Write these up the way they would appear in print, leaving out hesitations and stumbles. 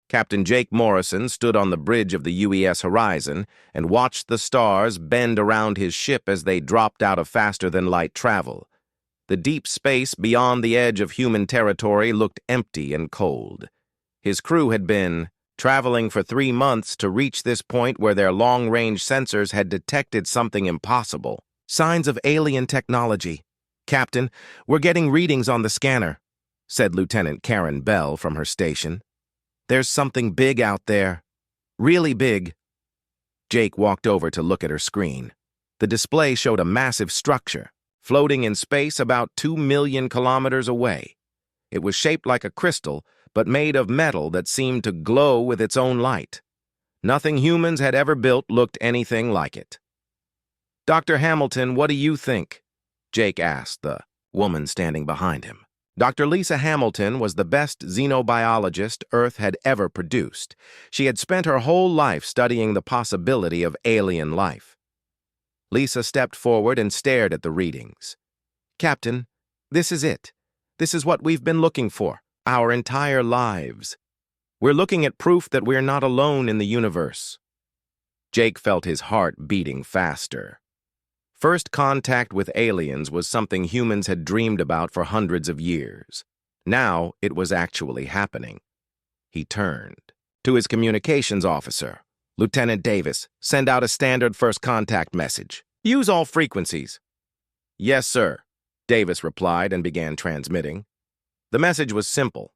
Captain Jake Morrison stood on the bridge of the UES Horizon and watched the stars bend around his ship as they dropped out of faster-than-light travel. The deep space beyond the edge of human territory looked empty and cold. His crew had been traveling for 3 months to reach this point where their long-range sensors had detected something impossible. Signs of alien technology. "Captain, we're getting readings on the scanner," said Lieutenant Karen Bell from her station. "There's something big out there. Really big." Jake walked over to look at her screen. The display showed a massive structure, floating in space about 2 million kilometers away. It was shaped like a crystal, but made of metal that seemed to glow with its own light. Nothing humans had ever built looked anything like it. "Dr. Hamilton, what do you think?" Jake asked the woman standing behind him. Dr. Lisa Hamilton was the best xenobiologist Earth had ever produced. She had spent her whole life studying the possibility of alien life. Lisa stepped forward and stared at the readings. "Captain, this is it. This is what we've been looking for, our entire lives. We're looking at proof that we're not alone in the universe." Jake felt his heart beating faster. First contact with aliens was something humans had dreamed about for hundreds of years. Now it was actually happening. He turned to his communications officer. "Lieutenant Davis, send out a standard first contact message. Use all frequencies." "Yes, sir," Davis replied and began transmitting. The message was simple.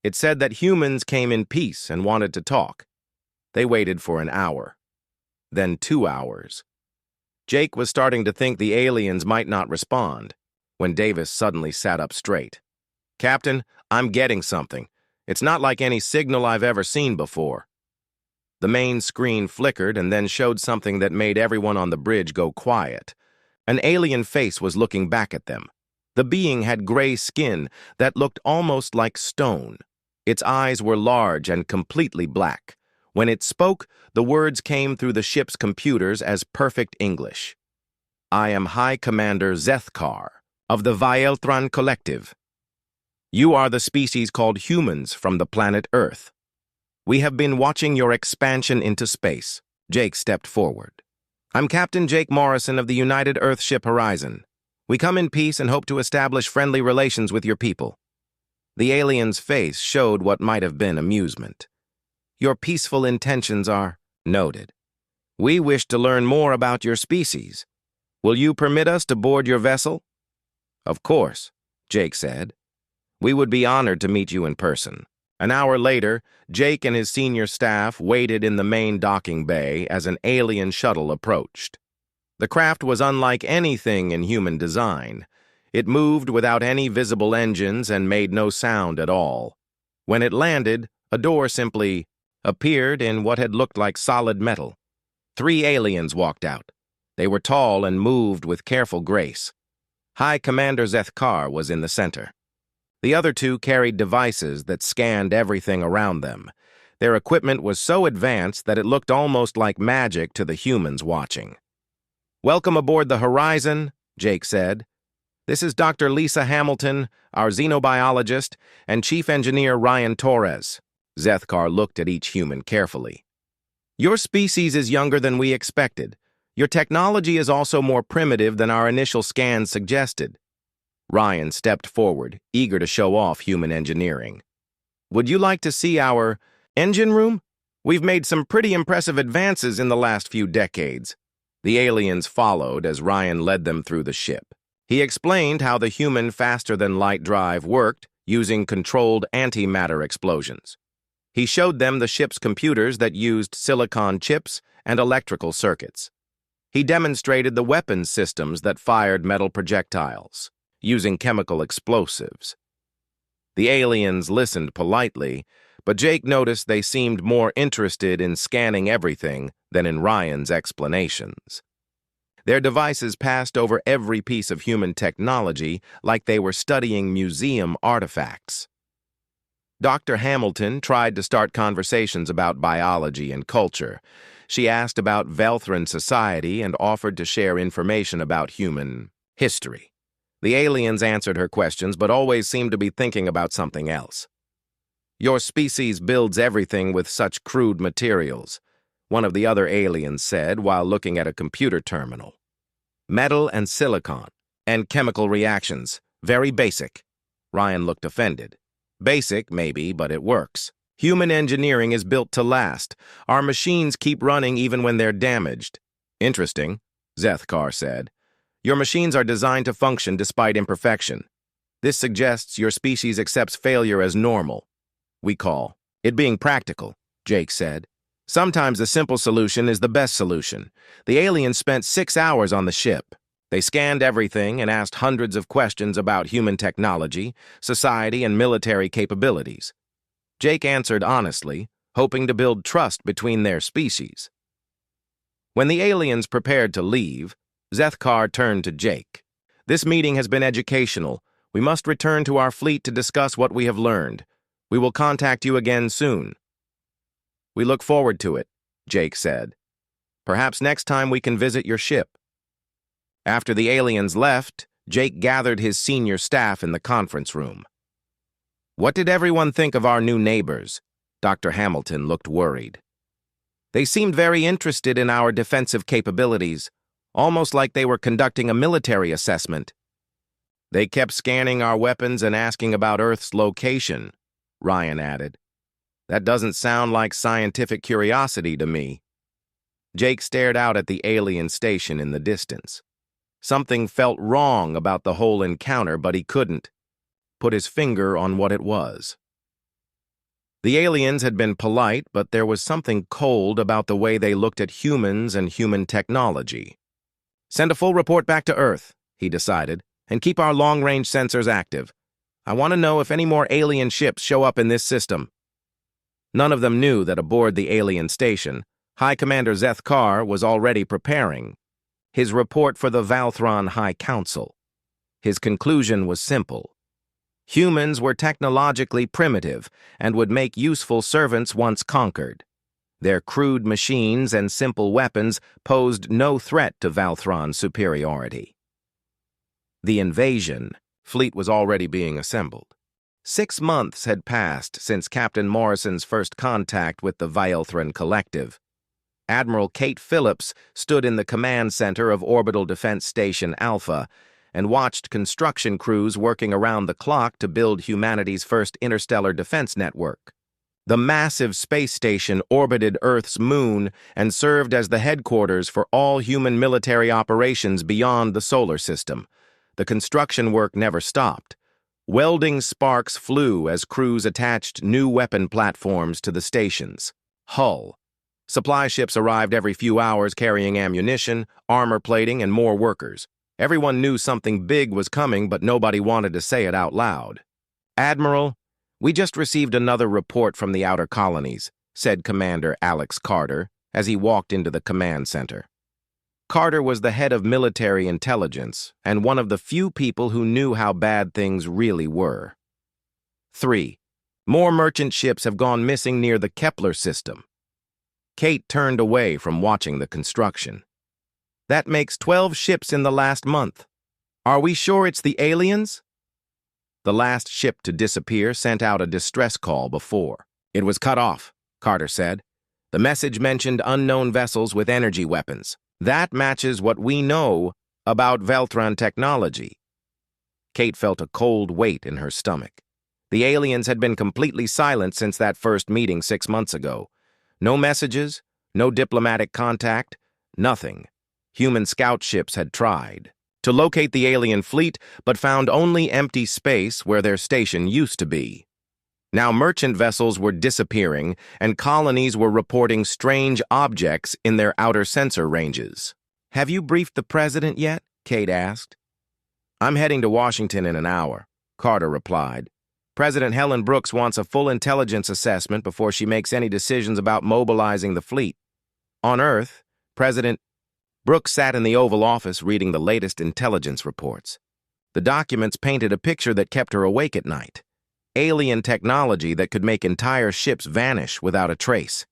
It said that humans came in peace and wanted to talk. They waited for an hour, then 2 hours. Jake was starting to think the aliens might not respond, when Davis suddenly sat up straight. "Captain, I'm getting something. It's not like any signal I've ever seen before." The main screen flickered and then showed something that made everyone on the bridge go quiet. An alien face was looking back at them. The being had gray skin that looked almost like stone. Its eyes were large and completely black. When it spoke, the words came through the ship's computers as perfect English. "I am High Commander Zethkar of the Vaeltran Collective. You are the species called humans from the planet Earth. We have been watching your expansion into space." Jake stepped forward. "I'm Captain Jake Morrison of the United Earthship Horizon. We come in peace and hope to establish friendly relations with your people." The alien's face showed what might have been amusement. "Your peaceful intentions are noted. We wish to learn more about your species. Will you permit us to board your vessel?" "Of course," Jake said. "We would be honored to meet you in person." An hour later, Jake and his senior staff waited in the main docking bay as an alien shuttle approached. The craft was unlike anything in human design. It moved without any visible engines and made no sound at all. When it landed, a door simply appeared in what had looked like solid metal. 3 aliens walked out. They were tall and moved with careful grace. High Commander Zethkar was in the center. The other 2 carried devices that scanned everything around them. Their equipment was so advanced that it looked almost like magic to the humans watching. "Welcome aboard the Horizon," Jake said. "This is Dr. Lisa Hamilton, our xenobiologist, and Chief Engineer Ryan Torres." Zethkar looked at each human carefully. "Your species is younger than we expected. Your technology is also more primitive than our initial scans suggested." Ryan stepped forward, eager to show off human engineering. "Would you like to see our engine room? We've made some pretty impressive advances in the last few decades." The aliens followed as Ryan led them through the ship. He explained how the human faster-than-light drive worked using controlled antimatter explosions. He showed them the ship's computers that used silicon chips and electrical circuits. He demonstrated the weapons systems that fired metal projectiles, using chemical explosives. The aliens listened politely, but Jake noticed they seemed more interested in scanning everything than in Ryan's explanations. Their devices passed over every piece of human technology like they were studying museum artifacts. Dr. Hamilton tried to start conversations about biology and culture. She asked about Velthran society and offered to share information about human history. The aliens answered her questions, but always seemed to be thinking about something else. Your species builds everything with such crude materials, one of the other aliens said while looking at a computer terminal. Metal and silicon, and chemical reactions. Very basic. Ryan looked offended. Basic, maybe, but it works. Human engineering is built to last. Our machines keep running even when they're damaged. Interesting, Zethkar said. Your machines are designed to function despite imperfection. This suggests your species accepts failure as normal. We call it being practical, Jake said. Sometimes the simple solution is the best solution. The aliens spent 6 hours on the ship. They scanned everything and asked hundreds of questions about human technology, society, and military capabilities. Jake answered honestly, hoping to build trust between their species. When the aliens prepared to leave, Zethkar turned to Jake. This meeting has been educational. We must return to our fleet to discuss what we have learned. We will contact you again soon. We look forward to it, Jake said. Perhaps next time we can visit your ship. After the aliens left, Jake gathered his senior staff in the conference room. What did everyone think of our new neighbors? Dr. Hamilton looked worried. They seemed very interested in our defensive capabilities, almost like they were conducting a military assessment. They kept scanning our weapons and asking about Earth's location, Ryan added. That doesn't sound like scientific curiosity to me. Jake stared out at the alien station in the distance. Something felt wrong about the whole encounter, but he couldn't put his finger on what it was. The aliens had been polite, but there was something cold about the way they looked at humans and human technology. Send a full report back to Earth, he decided, and keep our long-range sensors active. I want to know if any more alien ships show up in this system. None of them knew that aboard the alien station, High Commander Zethkar was already preparing his report for the Valthron High Council. His conclusion was simple. Humans were technologically primitive and would make useful servants once conquered. Their crude machines and simple weapons posed no threat to Valthron's superiority. The invasion fleet was already being assembled. 6 months had passed since Captain Morrison's first contact with the Valthron Collective. Admiral Kate Phillips stood in the command center of Orbital Defense Station Alpha and watched construction crews working around the clock to build humanity's first interstellar defense network. The massive space station orbited Earth's moon and served as the headquarters for all human military operations beyond the solar system. The construction work never stopped. Welding sparks flew as crews attached new weapon platforms to the station's hull. Supply ships arrived every few hours carrying ammunition, armor plating, and more workers. Everyone knew something big was coming, but nobody wanted to say it out loud. Admiral, we just received another report from the outer colonies, said Commander Alex Carter as he walked into the command center. Carter was the head of military intelligence and one of the few people who knew how bad things really were. 3. More merchant ships have gone missing near the Kepler system. Kate turned away from watching the construction. That makes 12 ships in the last month. Are we sure it's the aliens? The last ship to disappear sent out a distress call before. It was cut off, Carter said. The message mentioned unknown vessels with energy weapons. That matches what we know about Valthron technology. Kate felt a cold weight in her stomach. The aliens had been completely silent since that first meeting 6 months ago. No messages, no diplomatic contact, nothing. Human scout ships had tried to locate the alien fleet, but found only empty space where their station used to be. Now merchant vessels were disappearing, and colonies were reporting strange objects in their outer sensor ranges. Have you briefed the president yet? Kate asked. I'm heading to Washington in an hour, Carter replied. President Helen Brooks wants a full intelligence assessment before she makes any decisions about mobilizing the fleet. On Earth, President Brooks sat in the Oval Office reading the latest intelligence reports. The documents painted a picture that kept her awake at night. Alien technology that could make entire ships vanish without a trace.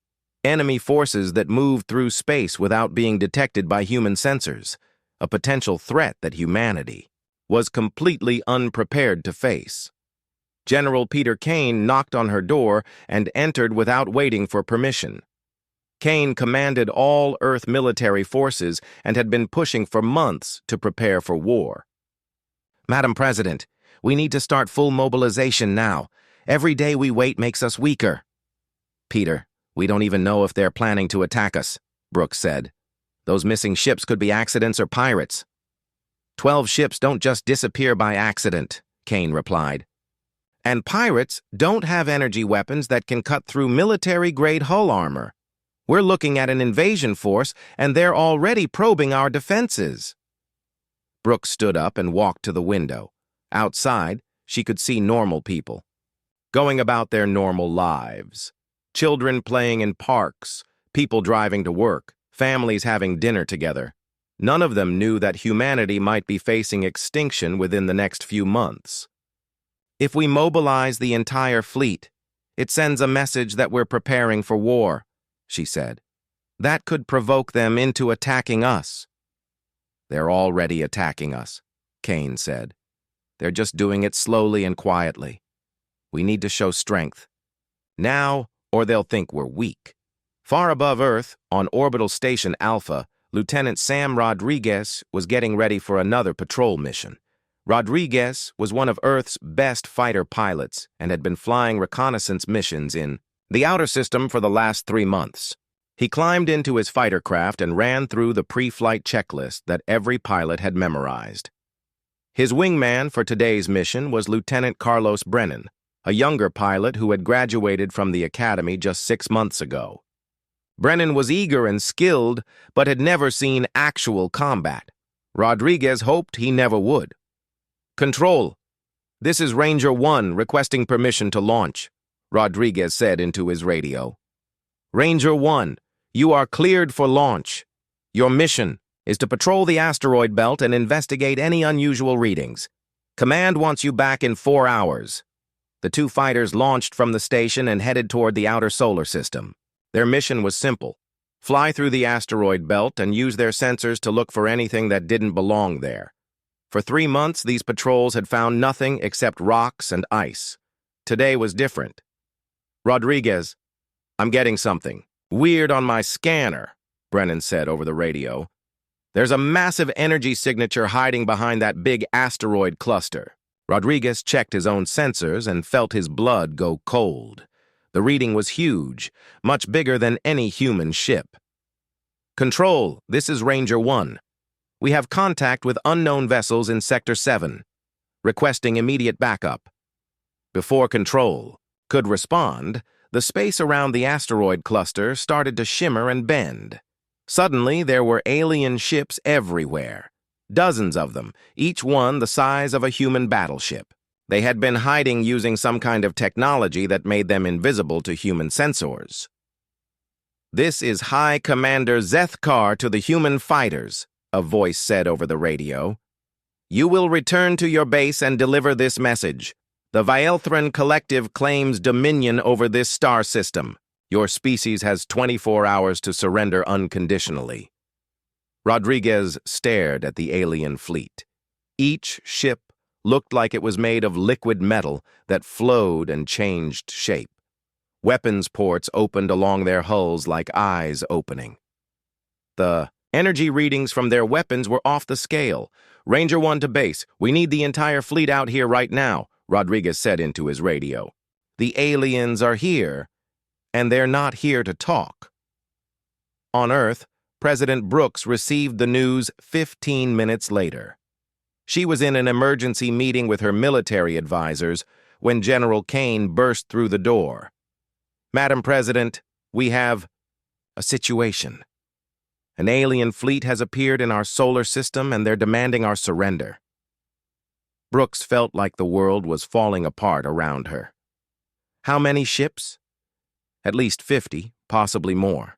Enemy forces that moved through space without being detected by human sensors. A potential threat that humanity was completely unprepared to face. General Peter Kane knocked on her door and entered without waiting for permission. Kane commanded all Earth military forces and had been pushing for months to prepare for war. "Madam President, we need to start full mobilization now. Every day we wait makes us weaker." "Peter, we don't even know if they're planning to attack us," Brooks said. "Those missing ships could be accidents or pirates." 12 ships don't just disappear by accident," Kane replied. "And pirates don't have energy weapons that can cut through military-grade hull armor. We're looking at an invasion force, and they're already probing our defenses." Brooks stood up and walked to the window. Outside, she could see normal people, going about their normal lives. Children playing in parks, people driving to work, families having dinner together. None of them knew that humanity might be facing extinction within the next few months. "If we mobilize the entire fleet, it sends a message that we're preparing for war," she said. "That could provoke them into attacking us." "They're already attacking us," Kane said. "They're just doing it slowly and quietly. We need to show strength. Now, or they'll think we're weak." Far above Earth, on Orbital Station Alpha, Lieutenant Sam Rodriguez was getting ready for another patrol mission. Rodriguez was one of Earth's best fighter pilots and had been flying reconnaissance missions in the outer system for the last 3 months. He climbed into his fighter craft and ran through the pre-flight checklist that every pilot had memorized. His wingman for today's mission was Lieutenant Carlos Brennan, a younger pilot who had graduated from the academy just 6 months ago. Brennan was eager and skilled, but had never seen actual combat. Rodriguez hoped he never would. "Control, this is Ranger 1 requesting permission to launch," Rodriguez said into his radio. "Ranger 1, you are cleared for launch. Your mission is to patrol the asteroid belt and investigate any unusual readings. Command wants you back in 4 hours." The two fighters launched from the station and headed toward the outer solar system. Their mission was simple: fly through the asteroid belt and use their sensors to look for anything that didn't belong there. For 3 months, these patrols had found nothing except rocks and ice. Today was different. "Rodriguez, I'm getting something weird on my scanner," Brennan said over the radio. "There's a massive energy signature hiding behind that big asteroid cluster." Rodriguez checked his own sensors and felt his blood go cold. The reading was huge, much bigger than any human ship. "Control, this is Ranger 1. We have contact with unknown vessels in Sector 7, requesting immediate backup." Before Control could respond, the space around the asteroid cluster started to shimmer and bend. Suddenly, there were alien ships everywhere. Dozens of them, each one the size of a human battleship. They had been hiding using some kind of technology that made them invisible to human sensors. "This is High Commander Zethkar to the human fighters," a voice said over the radio. "You will return to your base and deliver this message. The Vielthran Collective claims dominion over this star system. Your species has 24 hours to surrender unconditionally." Rodriguez stared at the alien fleet. Each ship looked like it was made of liquid metal that flowed and changed shape. Weapons ports opened along their hulls like eyes opening. The energy readings from their weapons were off the scale. "Ranger 1 to base. We need the entire fleet out here right now," Rodriguez said into his radio. "The aliens are here, and they're not here to talk." On Earth, President Brooks received the news 15 minutes later. She was in an emergency meeting with her military advisors when General Kane burst through the door. "Madam President, we have a situation. An alien fleet has appeared in our solar system and they're demanding our surrender." Brooks felt like the world was falling apart around her. "How many ships?" "At least 50, possibly more.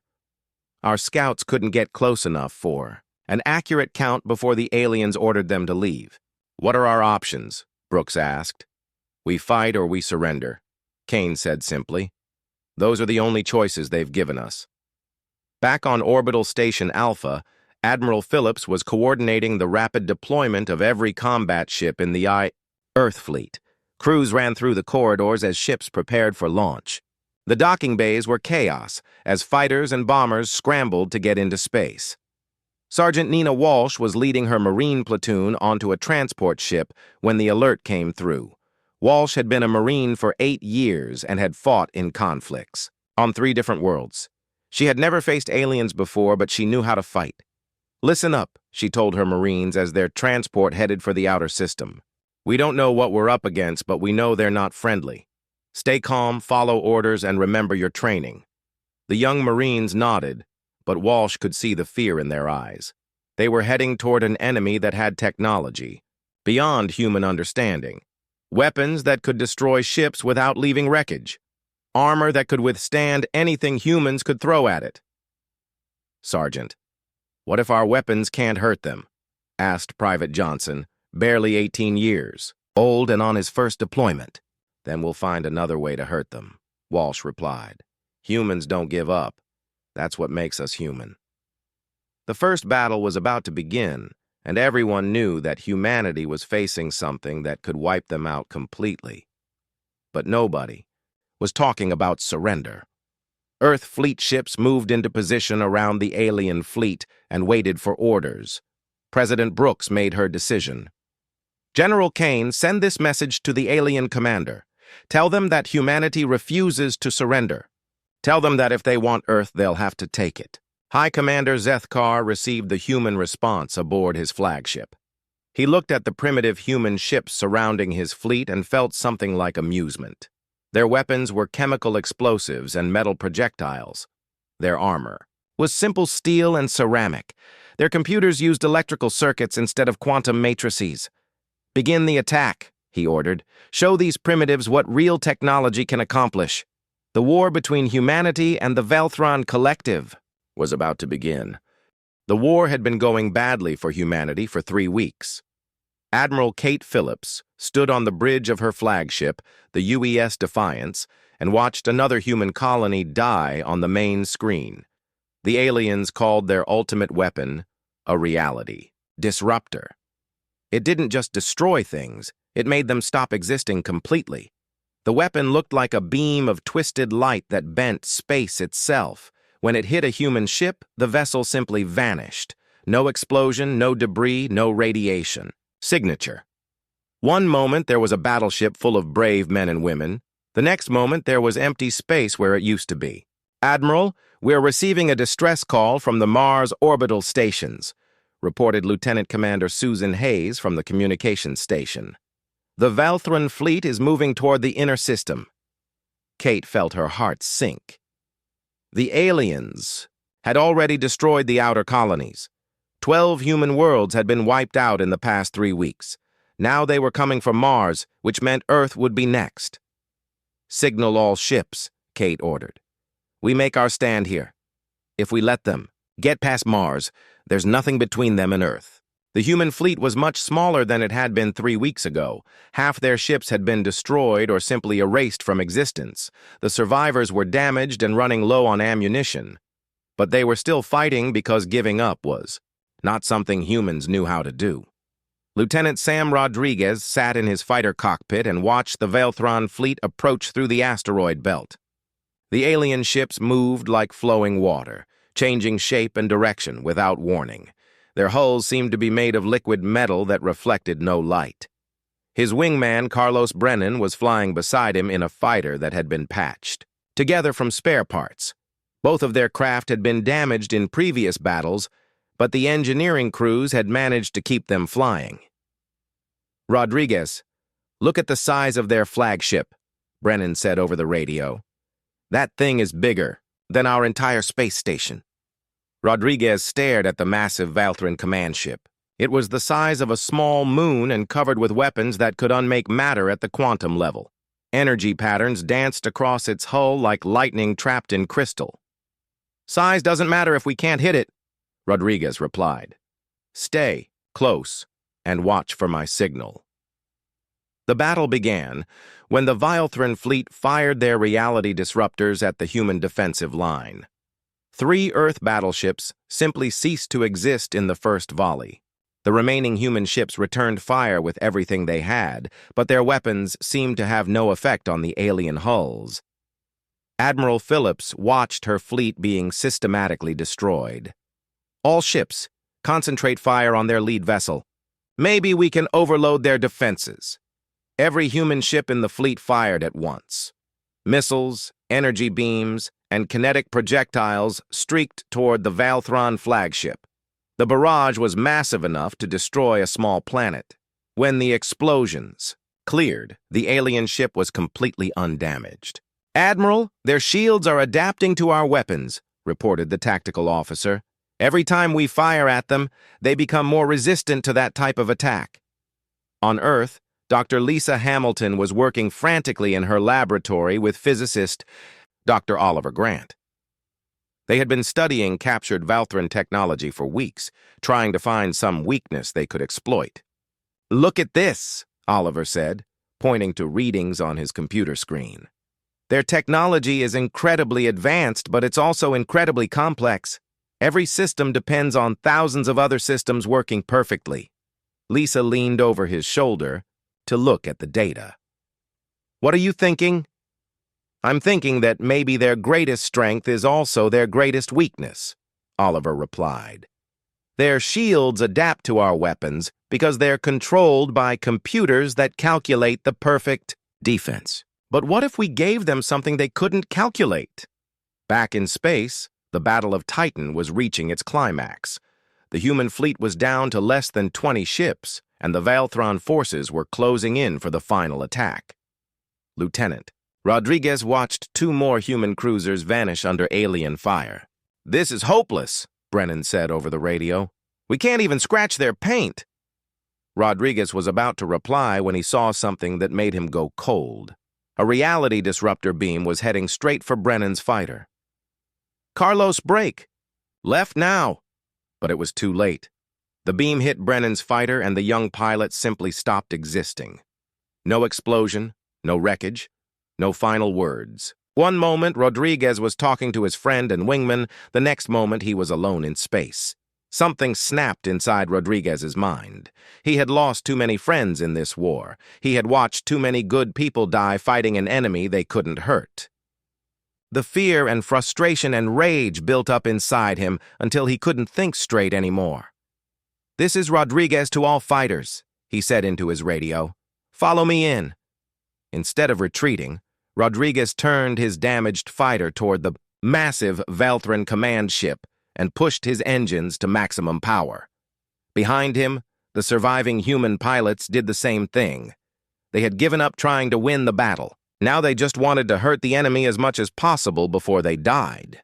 Our scouts couldn't get close enough for an accurate count before the aliens ordered them to leave." "What are our options?" Brooks asked. "We fight or we surrender," Kane said simply. "Those are the only choices they've given us." Back on Orbital Station Alpha, Admiral Phillips was coordinating the rapid deployment of every combat ship in the Earth fleet. Crews ran through the corridors as ships prepared for launch. The docking bays were chaos as fighters and bombers scrambled to get into space. Sergeant Nina Walsh was leading her Marine platoon onto a transport ship when the alert came through. Walsh had been a Marine for 8 years and had fought in conflicts on 3 different worlds. She had never faced aliens before, but she knew how to fight. "Listen up," she told her Marines as their transport headed for the outer system. "We don't know what we're up against, but we know they're not friendly. Stay calm, follow orders, and remember your training." The young Marines nodded, but Walsh could see the fear in their eyes. They were heading toward an enemy that had technology, beyond human understanding. Weapons that could destroy ships without leaving wreckage. Armor that could withstand anything humans could throw at it. "Sergeant, what if our weapons can't hurt them?" asked Private Johnson, barely 18 years, old and on his first deployment. "Then we'll find another way to hurt them," Walsh replied. "Humans don't give up. That's what makes us human." The first battle was about to begin, and everyone knew that humanity was facing something that could wipe them out completely. But nobody was talking about surrender. Earth fleet ships moved into position around the alien fleet and waited for orders. President Brooks made her decision. "General Kane, send this message to the alien commander. Tell them that humanity refuses to surrender. Tell them that if they want Earth, they'll have to take it." High Commander Zethkar received the human response aboard his flagship. He looked at the primitive human ships surrounding his fleet and felt something like amusement. Their weapons were chemical explosives and metal projectiles. Their armor was simple steel and ceramic. Their computers used electrical circuits instead of quantum matrices. "Begin the attack," he ordered. "Show these primitives what real technology can accomplish." The war between humanity and the Velthron Collective was about to begin. The war had been going badly for humanity for 3 weeks. Admiral Kate Phillips stood on the bridge of her flagship, the UES Defiance, and watched another human colony die on the main screen. The aliens called their ultimate weapon a reality disruptor. It didn't just destroy things, it made them stop existing completely. The weapon looked like a beam of twisted light that bent space itself. When it hit a human ship, the vessel simply vanished. No explosion, no debris, no radiation. Signature. One moment there was a battleship full of brave men and women. The next moment there was empty space where it used to be. "Admiral, we're receiving a distress call from the Mars orbital stations," reported Lieutenant Commander Susan Hayes from the communications station. "The Velthron fleet is moving toward the inner system." Kate felt her heart sink. The aliens had already destroyed the outer colonies. 12 human worlds had been wiped out in the past 3 weeks. Now they were coming for Mars, which meant Earth would be next. "Signal all ships," Kate ordered. "We make our stand here. If we let them get past Mars, there's nothing between them and Earth." The human fleet was much smaller than it had been 3 weeks ago. Half their ships had been destroyed or simply erased from existence. The survivors were damaged and running low on ammunition. But they were still fighting because giving up was not something humans knew how to do. Lieutenant Sam Rodriguez sat in his fighter cockpit and watched the Velthron fleet approach through the asteroid belt. The alien ships moved like flowing water, changing shape and direction without warning. Their hulls seemed to be made of liquid metal that reflected no light. His wingman, Carlos Brennan, was flying beside him in a fighter that had been patched together from spare parts. Both of their craft had been damaged in previous battles, but the engineering crews had managed to keep them flying. "Rodriguez, look at the size of their flagship," Brennan said over the radio. "That thing is bigger than our entire space station." Rodriguez stared at the massive Velthron command ship. It was the size of a small moon and covered with weapons that could unmake matter at the quantum level. Energy patterns danced across its hull like lightning trapped in crystal. "Size doesn't matter if we can't hit it," Rodriguez replied. "Stay close and watch for my signal." The battle began when the Velthron fleet fired their reality disruptors at the human defensive line. 3 Earth battleships simply ceased to exist in the first volley. The remaining human ships returned fire with everything they had, but their weapons seemed to have no effect on the alien hulls. Admiral Phillips watched her fleet being systematically destroyed. All ships, concentrate fire on their lead vessel. Maybe we can overload their defenses. Every human ship in the fleet fired at once. Missiles, energy beams, and kinetic projectiles streaked toward the Valthron flagship. The barrage was massive enough to destroy a small planet. When the explosions cleared, the alien ship was completely undamaged. "Admiral, their shields are adapting to our weapons," reported the tactical officer. "Every time we fire at them, they become more resistant to that type of attack." On Earth, Dr. Lisa Hamilton was working frantically in her laboratory with physicist Dr. Oliver Grant. They had been studying captured Valthran technology for weeks, trying to find some weakness they could exploit. "Look at this," Oliver said, pointing to readings on his computer screen. "Their technology is incredibly advanced, but it's also incredibly complex. Every system depends on thousands of other systems working perfectly." Lisa leaned over his shoulder to look at the data. "What are you thinking?" "I'm thinking that maybe their greatest strength is also their greatest weakness," Oliver replied. "Their shields adapt to our weapons because they're controlled by computers that calculate the perfect defense. But what if we gave them something they couldn't calculate?" Back in space, the Battle of Titan was reaching its climax. The human fleet was down to less than 20 ships, and the Valthron forces were closing in for the final attack. Lieutenant Rodriguez watched 2 more human cruisers vanish under alien fire. "This is hopeless," Brennan said over the radio. "We can't even scratch their paint." Rodriguez was about to reply when he saw something that made him go cold. A reality disruptor beam was heading straight for Brennan's fighter. "Carlos, brake! Left now!" But it was too late. The beam hit Brennan's fighter, and the young pilot simply stopped existing. No explosion, no wreckage, no final words. One moment, Rodriguez was talking to his friend and wingman. The next moment, he was alone in space. Something snapped inside Rodriguez's mind. He had lost too many friends in this war. He had watched too many good people die fighting an enemy they couldn't hurt. The fear and frustration and rage built up inside him until he couldn't think straight anymore. "This is Rodriguez to all fighters," he said into his radio. "Follow me in." Instead of retreating, Rodriguez turned his damaged fighter toward the massive Valthran command ship and pushed his engines to maximum power. Behind him, the surviving human pilots did the same thing. They had given up trying to win the battle. Now they just wanted to hurt the enemy as much as possible before they died.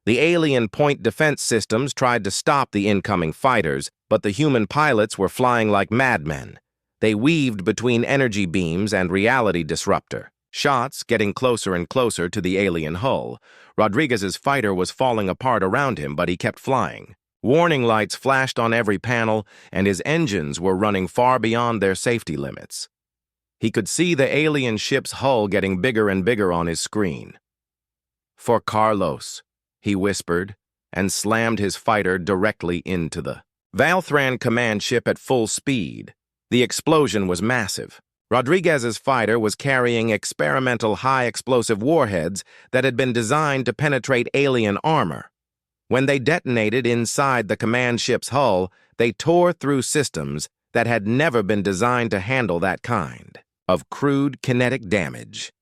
The alien point defense systems tried to stop the incoming fighters, but the human pilots were flying like madmen. They weaved between energy beams and reality disruptor, shots getting closer and closer to the alien hull. Rodriguez's fighter was falling apart around him, but he kept flying. Warning lights flashed on every panel, and his engines were running far beyond their safety limits. He could see the alien ship's hull getting bigger and bigger on his screen. "For Carlos," he whispered, and slammed his fighter directly into the Valthran command ship at full speed. The explosion was massive. Rodriguez's fighter was carrying experimental high-explosive warheads that had been designed to penetrate alien armor. When they detonated inside the command ship's hull, they tore through systems that had never been designed to handle that kind of crude kinetic damage.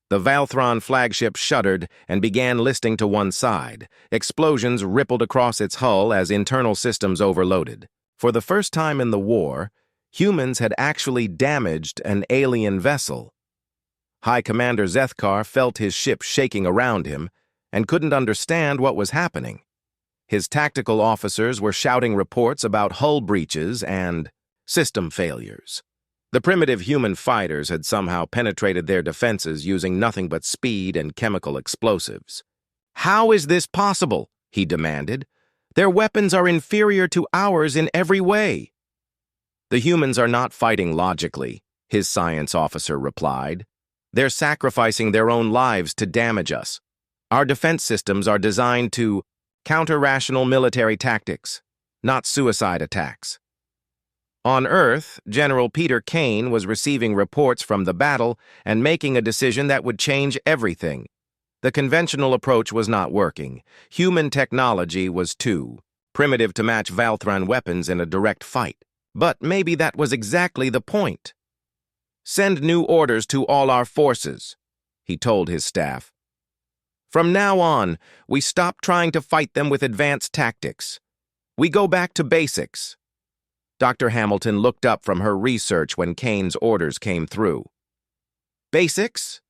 The Valthran flagship shuddered and began listing to one side. Explosions rippled across its hull as internal systems overloaded. For the first time in the war, humans had actually damaged an alien vessel. High Commander Zethkar felt his ship shaking around him and couldn't understand what was happening. His tactical officers were shouting reports about hull breaches and system failures. The primitive human fighters had somehow penetrated their defenses using nothing but speed and chemical explosives. "How is this possible?" he demanded. "Their weapons are inferior to ours in every way." "The humans are not fighting logically," his science officer replied. "They're sacrificing their own lives to damage us. Our defense systems are designed to counter rational military tactics. not suicide attacks. On Earth, General Peter Kane was receiving reports from the battle and making a decision that would change everything. The conventional approach was not working. Human technology was too primitive to match Valthran weapons in a direct fight. But maybe that was exactly the point. "Send new orders to all our forces," he told his staff. "From now on, we stop trying to fight them with advanced tactics. We go back to basics." Dr. Hamilton looked up from her research when Kane's orders came through. "Basics?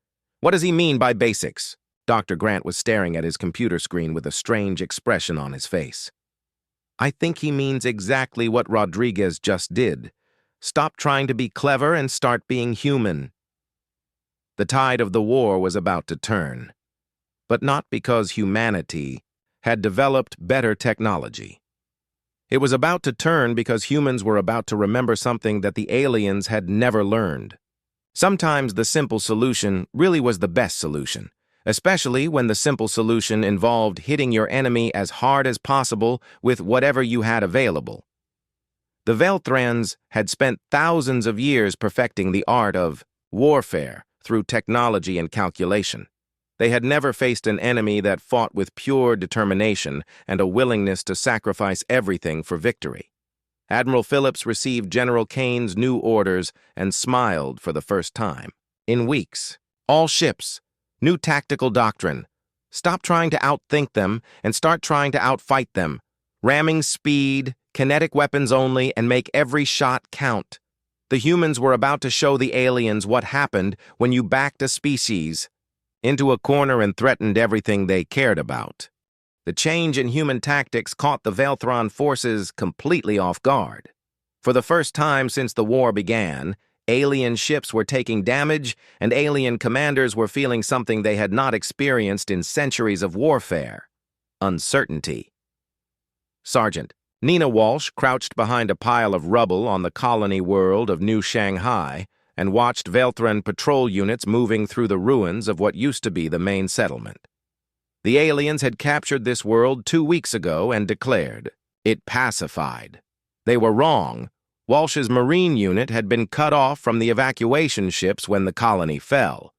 What does he mean by basics?" Dr. Grant was staring at his computer screen with a strange expression on his face. "I think he means exactly what Rodriguez just did. Stop trying to be clever and start being human." The tide of the war was about to turn, but not because humanity had developed better technology. It was about to turn because humans were about to remember something that the aliens had never learned. Sometimes the simple solution really was the best solution, especially when the simple solution involved hitting your enemy as hard as possible with whatever you had available. The Velthrans had spent thousands of years perfecting the art of warfare through technology and calculation. They had never faced an enemy that fought with pure determination and a willingness to sacrifice everything for victory. Admiral Phillips received General Kane's new orders and smiled for the first time. In weeks, all ships, new tactical doctrine. Stop trying to outthink them and start trying to outfight them. Ramming speed, kinetic weapons only, and make every shot count. The humans were about to show the aliens what happened when you backed a species into a corner and threatened everything they cared about. The change in human tactics caught the Velthron forces completely off guard. For the first time since the war began, alien ships were taking damage, and alien commanders were feeling something they had not experienced in centuries of warfare: uncertainty. Sergeant Nina Walsh crouched behind a pile of rubble on the colony world of New Shanghai and watched Velthran patrol units moving through the ruins of what used to be the main settlement. The aliens had captured this world 2 weeks ago and declared it pacified. They were wrong. Walsh's Marine unit had been cut off from the evacuation ships when the colony fell.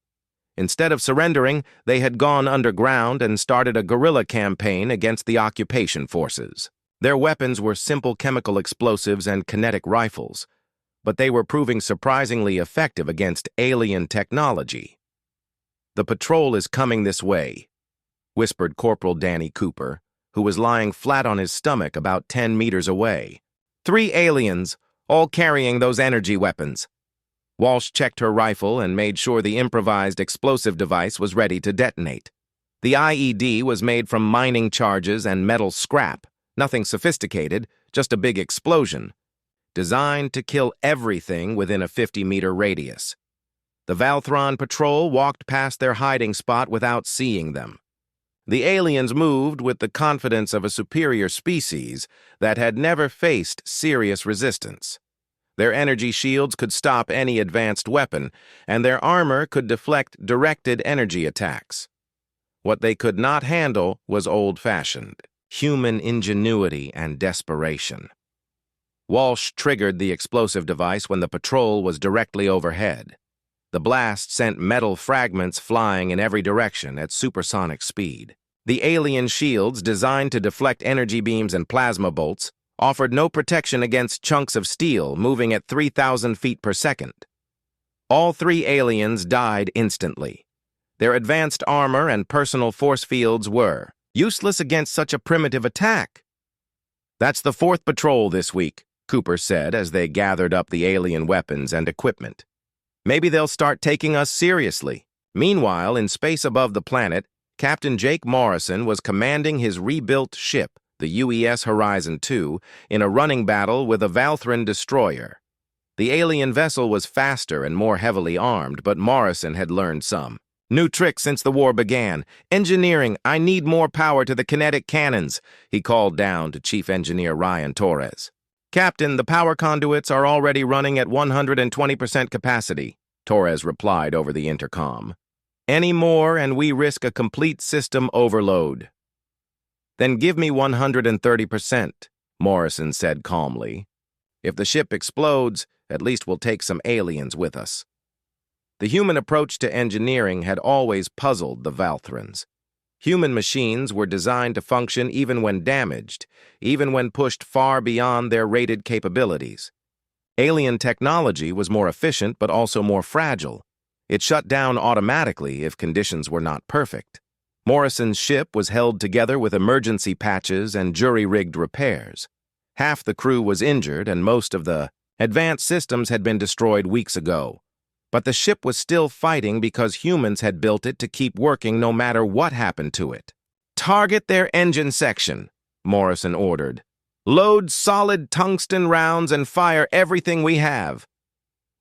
Instead of surrendering, they had gone underground and started a guerrilla campaign against the occupation forces. Their weapons were simple chemical explosives and kinetic rifles, but they were proving surprisingly effective against alien technology. "The patrol is coming this way," whispered Corporal Danny Cooper, who was lying flat on his stomach about 10 meters away. 3 aliens, all carrying those energy weapons." Walsh checked her rifle and made sure the improvised explosive device was ready to detonate. The IED was made from mining charges and metal scrap, nothing sophisticated, just a big explosion, designed to kill everything within a 50-meter radius. The Valthron patrol walked past their hiding spot without seeing them. The aliens moved with the confidence of a superior species that had never faced serious resistance. Their energy shields could stop any advanced weapon, and their armor could deflect directed energy attacks. What they could not handle was old-fashioned human ingenuity and desperation. Walsh triggered the explosive device when the patrol was directly overhead. The blast sent metal fragments flying in every direction at supersonic speed. The alien shields, designed to deflect energy beams and plasma bolts, offered no protection against chunks of steel moving at 3,000 feet per second. All 3 aliens died instantly. Their advanced armor and personal force fields were useless against such a primitive attack. "That's the 4th patrol this week," Cooper said as they gathered up the alien weapons and equipment. "Maybe they'll start taking us seriously." Meanwhile, in space above the planet, Captain Jake Morrison was commanding his rebuilt ship, the UES Horizon 2, in a running battle with a Valthran destroyer. The alien vessel was faster and more heavily armed, but Morrison had learned some new tricks since the war began. "Engineering, I need more power to the kinetic cannons," he called down to Chief Engineer Ryan Torres. "Captain, the power conduits are already running at 120% capacity," Torres replied over the intercom. "Any more and we risk a complete system overload." "Then give me 130%, Morrison said calmly. "If the ship explodes, at least we'll take some aliens with us." The human approach to engineering had always puzzled the Valthrans. Human machines were designed to function even when damaged, even when pushed far beyond their rated capabilities. Alien technology was more efficient but also more fragile. It shut down automatically if conditions were not perfect. Morrison's ship was held together with emergency patches and jury-rigged repairs. Half the crew was injured and most of the advanced systems had been destroyed weeks ago. But the ship was still fighting because humans had built it to keep working no matter what happened to it. "Target their engine section," Morrison ordered. "Load solid tungsten rounds and fire everything we have."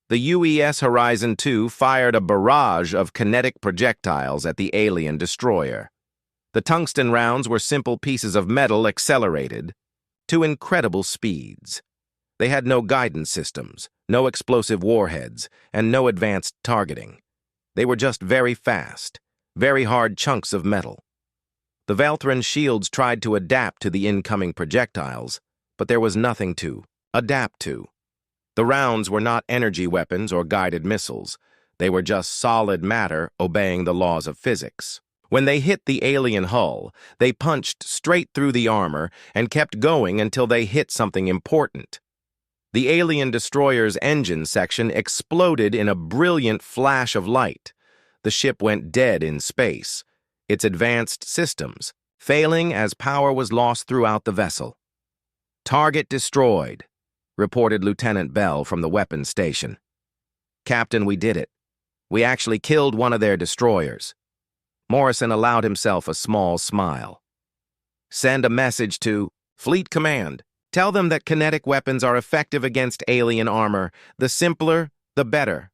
The UES Horizon 2 fired a barrage of kinetic projectiles at the alien destroyer. The tungsten rounds were simple pieces of metal accelerated to incredible speeds. They had no guidance systems, no explosive warheads, and no advanced targeting. They were just very fast, very hard chunks of metal. The Valthran shields tried to adapt to the incoming projectiles, but there was nothing to adapt to. The rounds were not energy weapons or guided missiles. They were just solid matter obeying the laws of physics. When they hit the alien hull, they punched straight through the armor and kept going until they hit something important. The alien destroyer's engine section exploded in a brilliant flash of light. The ship went dead in space, its advanced systems failing as power was lost throughout the vessel. "Target destroyed," reported Lieutenant Bell from the weapons station. "Captain, we did it. We actually killed one of their destroyers." Morrison allowed himself a small smile. "Send a message to Fleet Command. Tell them that kinetic weapons are effective against alien armor. The simpler, the better."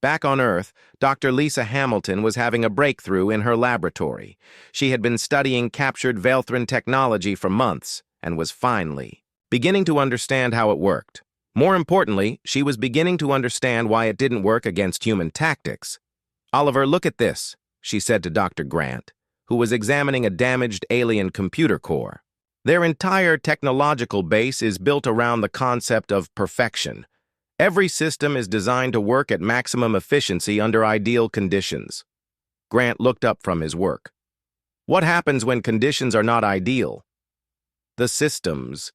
Back on Earth, Dr. Lisa Hamilton was having a breakthrough in her laboratory. She had been studying captured Valthran technology for months and was finally beginning to understand how it worked. More importantly, she was beginning to understand why it didn't work against human tactics. "Oliver, look at this," she said to Dr. Grant, who was examining a damaged alien computer core. "Their entire technological base is built around the concept of perfection. Every system is designed to work at maximum efficiency under ideal conditions." Grant looked up from his work. "What happens when conditions are not ideal?" "The systems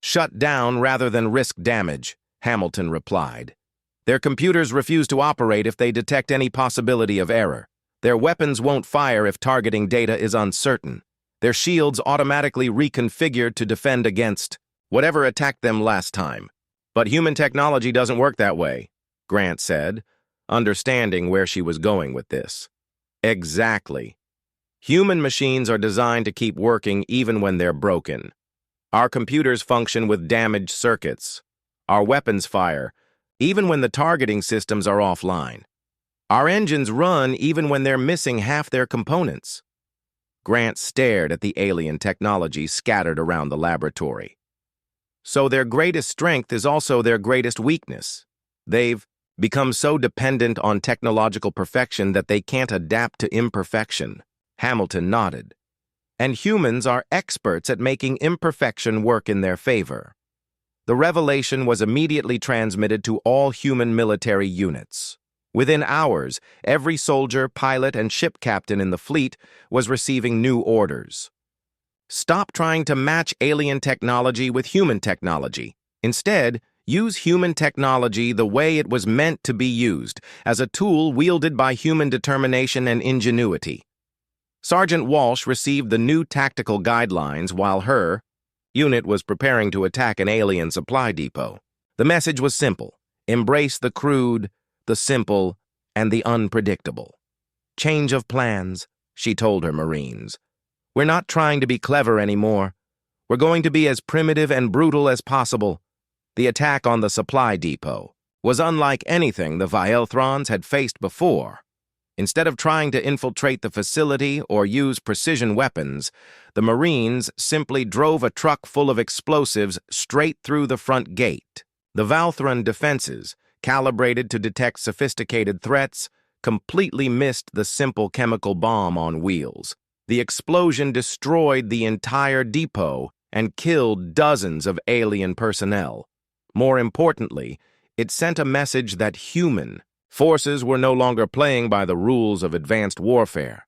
shut down rather than risk damage," Hamilton replied. "Their computers refuse to operate if they detect any possibility of error. Their weapons won't fire if targeting data is uncertain. Their shields automatically reconfigured to defend against whatever attacked them last time. But human technology doesn't work that way," Grant said, understanding where she was going with this. "Exactly. Human machines are designed to keep working even when they're broken. Our computers function with damaged circuits. Our weapons fire, even when the targeting systems are offline. Our engines run even when they're missing half their components." Grant stared at the alien technology scattered around the laboratory. "So their greatest strength is also their greatest weakness. They've become so dependent on technological perfection that they can't adapt to imperfection." Hamilton nodded. "And humans are experts at making imperfection work in their favor." The revelation was immediately transmitted to all human military units. Within hours, every soldier, pilot, and ship captain in the fleet was receiving new orders. Stop trying to match alien technology with human technology. Instead, use human technology the way it was meant to be used, as a tool wielded by human determination and ingenuity. Sergeant Walsh received the new tactical guidelines while her unit was preparing to attack an alien supply depot. The message was simple: embrace the crude, the simple, and the unpredictable. "Change of plans," she told her Marines. "We're not trying to be clever anymore. We're going to be as primitive and brutal as possible." The attack on the supply depot was unlike anything the Vaelthrons had faced before. Instead of trying to infiltrate the facility or use precision weapons, the Marines simply drove a truck full of explosives straight through the front gate. The Valthran defenses, calibrated to detect sophisticated threats, completely missed the simple chemical bomb on wheels. The explosion destroyed the entire depot and killed dozens of alien personnel. More importantly, it sent a message that human forces were no longer playing by the rules of advanced warfare.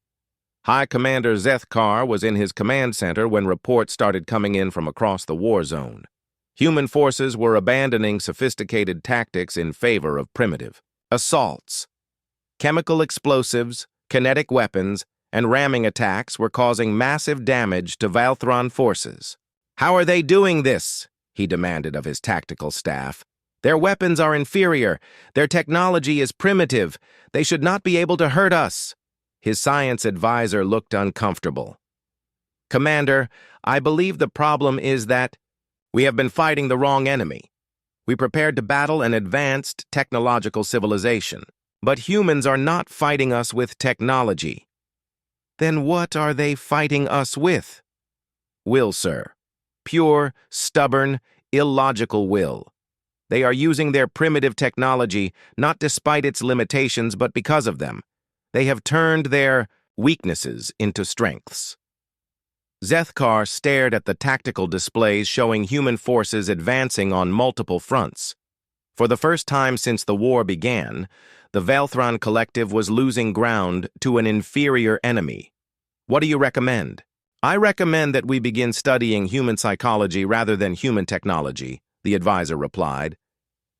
High Commander Zethkar was in his command center when reports started coming in from across the war zone. Human forces were abandoning sophisticated tactics in favor of primitive assaults. Chemical explosives, kinetic weapons, and ramming attacks were causing massive damage to Valthron forces. "How are they doing this?" he demanded of his tactical staff. "Their weapons are inferior. Their technology is primitive. They should not be able to hurt us." His science advisor looked uncomfortable. "Commander, I believe the problem is that we have been fighting the wrong enemy. We prepared to battle an advanced technological civilization, but humans are not fighting us with technology." "Then what are they fighting us with?" "Will, sir. Pure, stubborn, illogical will. They are using their primitive technology not despite its limitations but because of them. They have turned their weaknesses into strengths." Zethkar stared at the tactical displays showing human forces advancing on multiple fronts. For the first time since the war began, the Valthron collective was losing ground to an inferior enemy. "What do you recommend?" "I recommend that we begin studying human psychology rather than human technology," the advisor replied.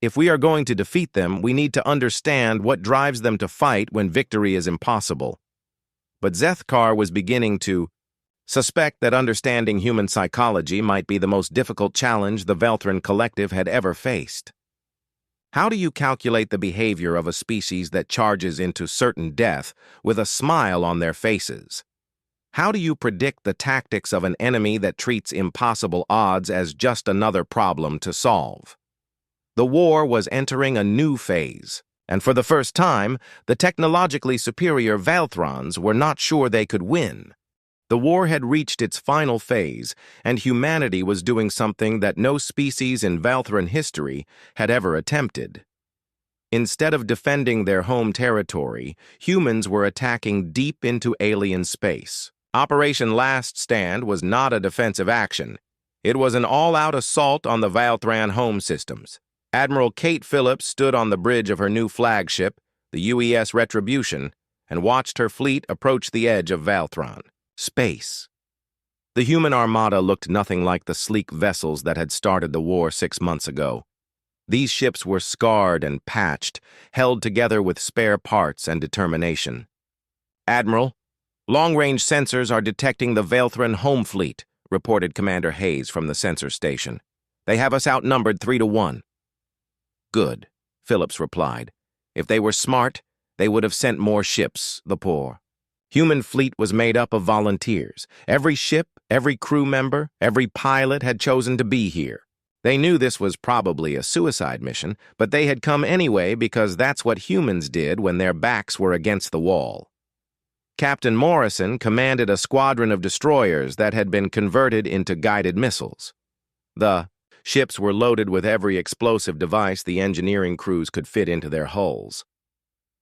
"If we are going to defeat them, we need to understand what drives them to fight when victory is impossible." But Zethkar was beginning to suspect that understanding human psychology might be the most difficult challenge the Valthron collective had ever faced. "How do you calculate the behavior of a species that charges into certain death with a smile on their faces? How do you predict the tactics of an enemy that treats impossible odds as just another problem to solve?" The war was entering a new phase, and for the first time, the technologically superior Valthrons were not sure they could win. The war had reached its final phase, and humanity was doing something that no species in Valthron history had ever attempted. Instead of defending their home territory, humans were attacking deep into alien space. Operation Last Stand was not a defensive action. It was an all-out assault on the Valthran home systems. Admiral Kate Phillips stood on the bridge of her new flagship, the UES Retribution, and watched her fleet approach the edge of Valthron. Space. The human armada looked nothing like the sleek vessels that had started the war 6 months ago. These ships were scarred and patched, held together with spare parts and determination. "Admiral, long-range sensors are detecting the Valthran home fleet," reported Commander Hayes from the sensor station. "They have us outnumbered 3-1. "Good," Phillips replied. "If they were smart, they would have sent more ships, the poor." Human fleet was made up of volunteers. Every ship, every crew member, every pilot had chosen to be here. They knew this was probably a suicide mission, but they had come anyway because that's what humans did when their backs were against the wall. Captain Morrison commanded a squadron of destroyers that had been converted into guided missiles. The ships were loaded with every explosive device the engineering crews could fit into their hulls.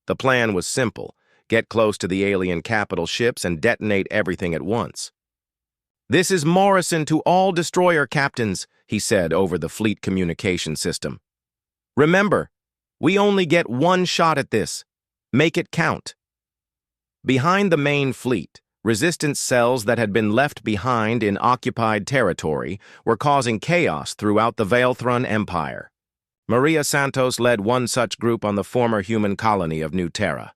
The plan was simple: get close to the alien capital ships and detonate everything at once. "This is Morrison to all destroyer captains," he said over the fleet communication system. "Remember, we only get one shot at this. Make it count." Behind the main fleet, resistance cells that had been left behind in occupied territory were causing chaos throughout the Valthron Empire. Maria Santos led one such group on the former human colony of New Terra.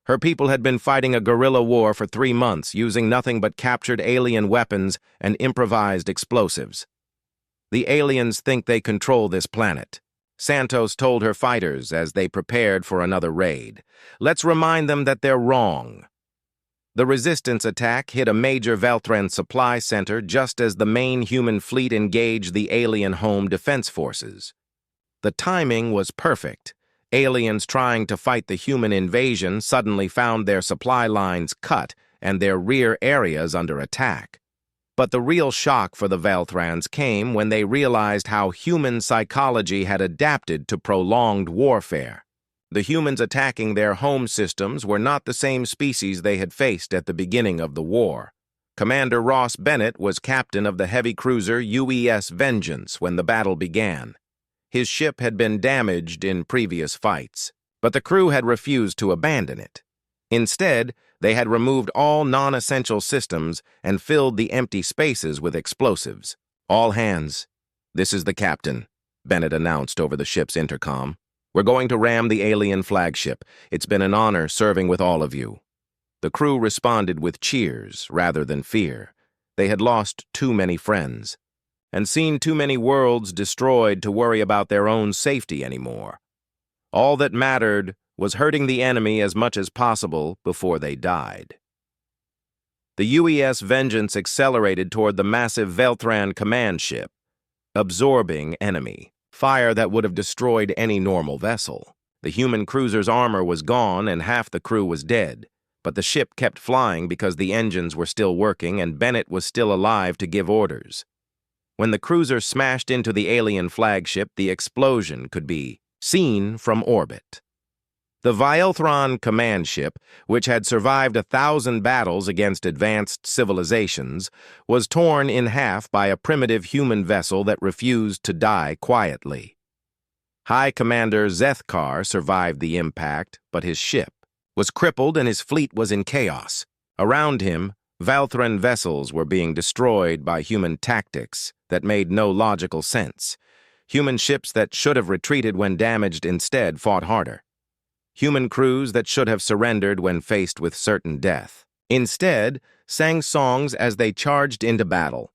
Her people had been fighting a guerrilla war for 3 months using nothing but captured alien weapons and improvised explosives. "The aliens think they control this planet," Santos told her fighters as they prepared for another raid. "Let's remind them that they're wrong." The resistance attack hit a major Valthran supply center just as the main human fleet engaged the alien home defense forces. The timing was perfect. Aliens trying to fight the human invasion suddenly found their supply lines cut and their rear areas under attack. But the real shock for the Valthrans came when they realized how human psychology had adapted to prolonged warfare. The humans attacking their home systems were not the same species they had faced at the beginning of the war. Commander Ross Bennett was captain of the heavy cruiser UES Vengeance when the battle began. His ship had been damaged in previous fights, but the crew had refused to abandon it. Instead, they had removed all non-essential systems and filled the empty spaces with explosives. "All hands. This is the captain," Bennett announced over the ship's intercom. "We're going to ram the alien flagship. It's been an honor serving with all of you." The crew responded with cheers rather than fear. They had lost too many friends and seen too many worlds destroyed to worry about their own safety anymore. All that mattered was hurting the enemy as much as possible before they died. The UES Vengeance accelerated toward the massive Velthran command ship, absorbing enemy fire that would have destroyed any normal vessel. The human cruiser's armor was gone and half the crew was dead, but the ship kept flying because the engines were still working and Bennett was still alive to give orders. When the cruiser smashed into the alien flagship, the explosion could be seen from orbit. The Velthran command ship, which had survived 1,000 battles against advanced civilizations, was torn in half by a primitive human vessel that refused to die quietly. High Commander Zethkar survived the impact, but his ship was crippled and his fleet was in chaos. Around him, Velthran vessels were being destroyed by human tactics that made no logical sense. Human ships that should have retreated when damaged instead fought harder. Human crews that should have surrendered when faced with certain death instead sang songs as they charged into battle.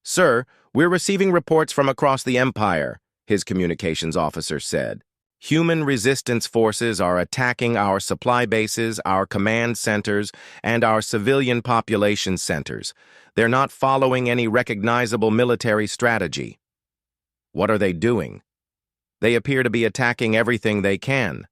"Sir, we're receiving reports from across the Empire," his communications officer said. "Human resistance forces are attacking our supply bases, our command centers, and our civilian population centers. They're not following any recognizable military strategy." "What are they doing?" "They appear to be attacking everything they can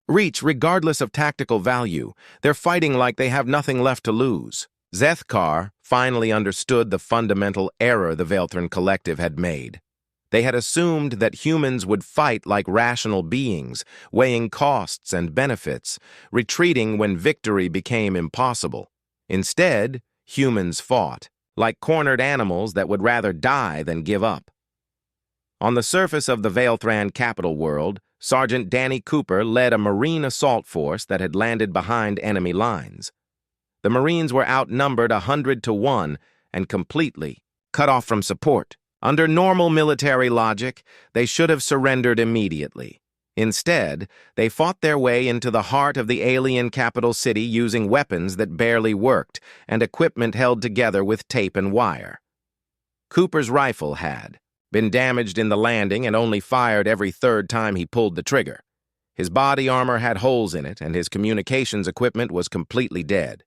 reach, regardless of tactical value. They're fighting like they have nothing left to lose." Zethkar finally understood the fundamental error the Velthran Collective had made. They had assumed that humans would fight like rational beings, weighing costs and benefits, retreating when victory became impossible. Instead, humans fought, like cornered animals that would rather die than give up. On the surface of the Velthran capital world, Sergeant Danny Cooper led a Marine assault force that had landed behind enemy lines. The Marines were outnumbered 100 to 1 and completely cut off from support. Under normal military logic, they should have surrendered immediately. Instead, they fought their way into the heart of the alien capital city using weapons that barely worked and equipment held together with tape and wire. Cooper's rifle had been damaged in the landing and only fired every third time he pulled the trigger. His body armor had holes in it, and his communications equipment was completely dead.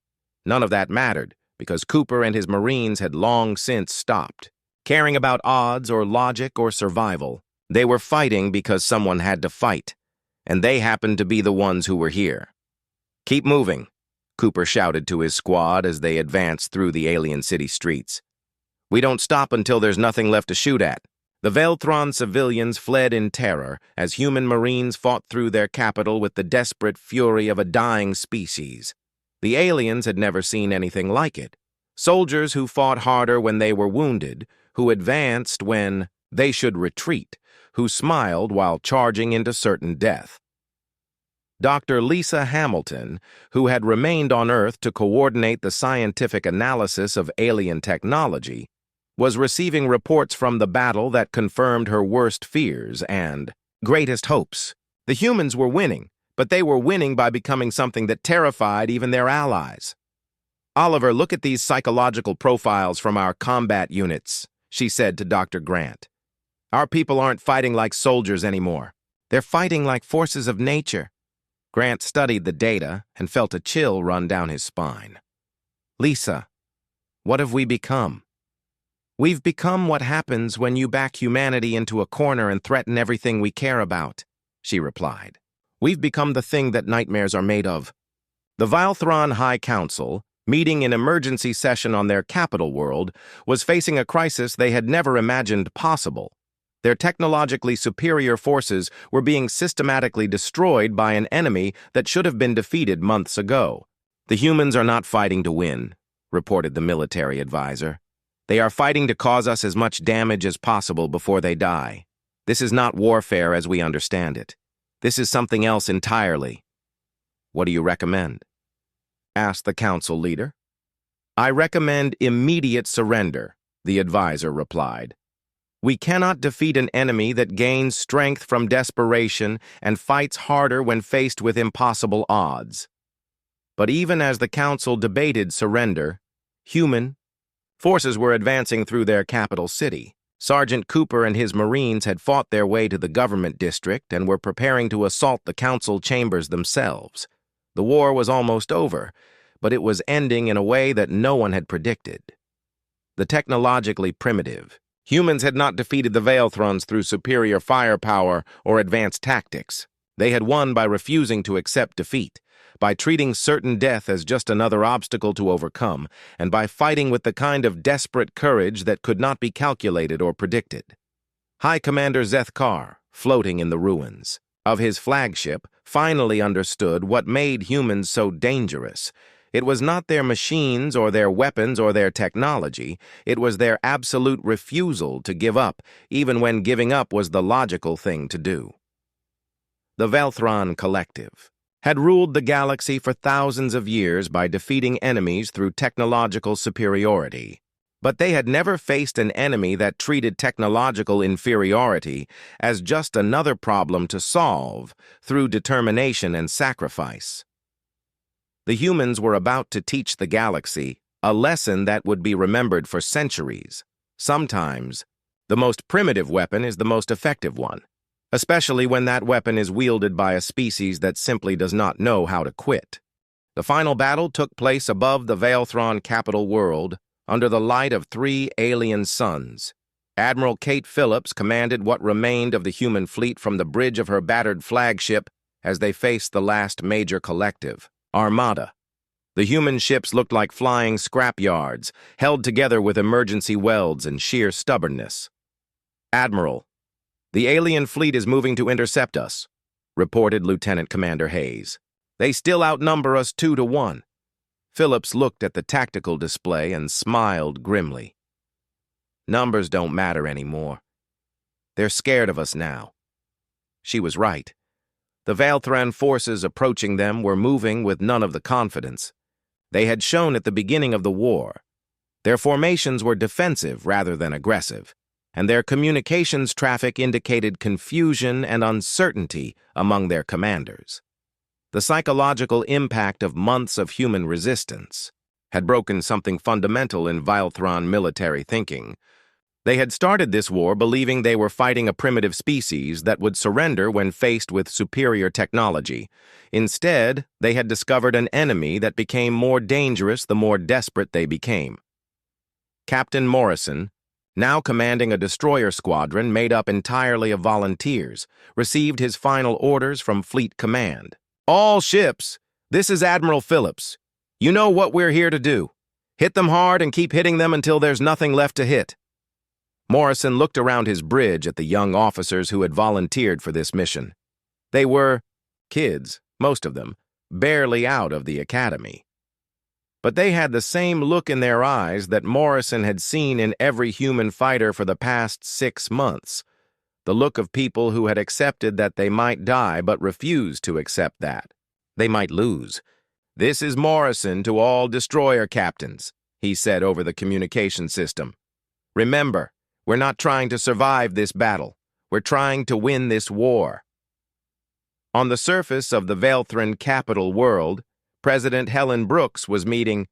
None of that mattered, because Cooper and his Marines had long since stopped caring about odds or logic or survival. They were fighting because someone had to fight, and they happened to be the ones who were here. "Keep moving," Cooper shouted to his squad as they advanced through the alien city streets. "We don't stop until there's nothing left to shoot at." The Velthran civilians fled in terror as human Marines fought through their capital with the desperate fury of a dying species. The aliens had never seen anything like it. Soldiers who fought harder when they were wounded, who advanced when they should retreat, who smiled while charging into certain death. Dr. Lisa Hamilton, who had remained on Earth to coordinate the scientific analysis of alien technology, was receiving reports from the battle that confirmed her worst fears and greatest hopes. The humans were winning, but they were winning by becoming something that terrified even their allies. "Oliver, look at these psychological profiles from our combat units," she said to Dr. Grant. "Our people aren't fighting like soldiers anymore. They're fighting like forces of nature." Grant studied the data and felt a chill run down his spine. "Lisa, what have we become?" "We've become what happens when you back humanity into a corner and threaten everything we care about," she replied. "We've become the thing that nightmares are made of." The Velthran High Council, meeting in emergency session on their capital world, was facing a crisis they had never imagined possible. Their technologically superior forces were being systematically destroyed by an enemy that should have been defeated months ago. "The humans are not fighting to win. reported the military advisor. "They are fighting to cause us as much damage as possible before they die. This is not warfare as we understand it. This is something else entirely." "What do you recommend?" asked the council leader. "I recommend immediate surrender," the advisor replied. "We cannot defeat an enemy that gains strength from desperation and fights harder when faced with impossible odds." But even as the council debated surrender, human forces were advancing through their capital city. Sergeant Cooper and his Marines had fought their way to the government district and were preparing to assault the council chambers themselves. The war was almost over, but it was ending in a way that no one had predicted. The technologically primitive humans had not defeated the Veilthrons through superior firepower or advanced tactics. They had won by refusing to accept defeat, by treating certain death as just another obstacle to overcome, and by fighting with the kind of desperate courage that could not be calculated or predicted. High Commander Zethkar, floating in the ruins of his flagship, finally understood what made humans so dangerous. It was not their machines or their weapons or their technology. It was their absolute refusal to give up, even when giving up was the logical thing to do. The Veilthron Collective had ruled the galaxy for thousands of years by defeating enemies through technological superiority. But they had never faced an enemy that treated technological inferiority as just another problem to solve through determination and sacrifice. The humans were about to teach the galaxy a lesson that would be remembered for centuries. Sometimes, the most primitive weapon is the most effective one, especially when that weapon is wielded by a species that simply does not know how to quit. The final battle took place above the Veilthron capital world, under the light of 3 alien suns. Admiral Kate Phillips commanded what remained of the human fleet from the bridge of her battered flagship as they faced the last major collective, Armada. The human ships looked like flying scrapyards, held together with emergency welds and sheer stubbornness. "Admiral, the alien fleet is moving to intercept us," reported Lieutenant Commander Hayes. "They still outnumber us 2-1. Phillips looked at the tactical display and smiled grimly. "Numbers don't matter anymore. They're scared of us now." She was right. The Veilthran forces approaching them were moving with none of the confidence they had shown at the beginning of the war. Their formations were defensive rather than aggressive, and their communications traffic indicated confusion and uncertainty among their commanders. The psychological impact of months of human resistance had broken something fundamental in Veilthron military thinking. They had started this war believing they were fighting a primitive species that would surrender when faced with superior technology. Instead, they had discovered an enemy that became more dangerous the more desperate they became. Captain Morrison, now commanding a destroyer squadron made up entirely of volunteers, received his final orders from Fleet Command. "All ships, this is Admiral Phillips. You know what we're here to do. Hit them hard and keep hitting them until there's nothing left to hit." Morrison looked around his bridge at the young officers who had volunteered for this mission. They were kids, most of them, barely out of the academy. But they had the same look in their eyes that Morrison had seen in every human fighter for the past 6 months. The look of people who had accepted that they might die but refused to accept that they might lose. "This is Morrison to all destroyer captains," he said over the communication system. "Remember, we're not trying to survive this battle. We're trying to win this war." On the surface of the Veilthran capital world, President Helen Brooks was meeting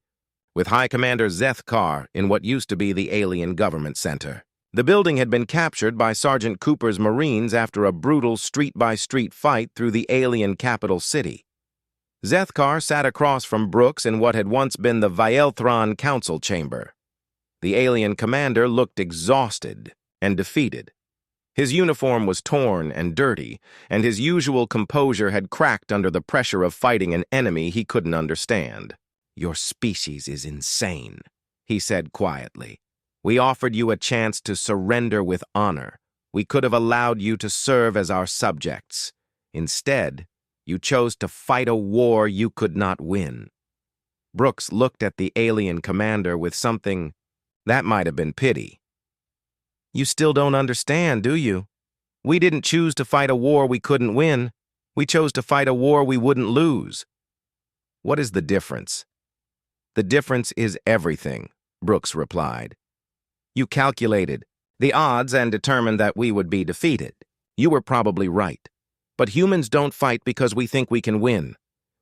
with High Commander Zethkar in what used to be the Alien Government Center. The building had been captured by Sergeant Cooper's Marines after a brutal street-by-street fight through the alien capital city. Zethkar sat across from Brooks in what had once been the Veilthron Council Chamber. The alien commander looked exhausted and defeated. His uniform was torn and dirty, and his usual composure had cracked under the pressure of fighting an enemy he couldn't understand. "Your species is insane," he said quietly. "We offered you a chance to surrender with honor. We could have allowed you to serve as our subjects. Instead, you chose to fight a war you could not win." Brooks looked at the alien commander with something that might have been pity. You still don't understand, do you? We didn't choose to fight a war we couldn't win. We chose to fight a war we wouldn't lose. What is the difference? The difference is everything, Brooks replied. You calculated the odds and determined that we would be defeated. You were probably right. But humans don't fight because we think we can win.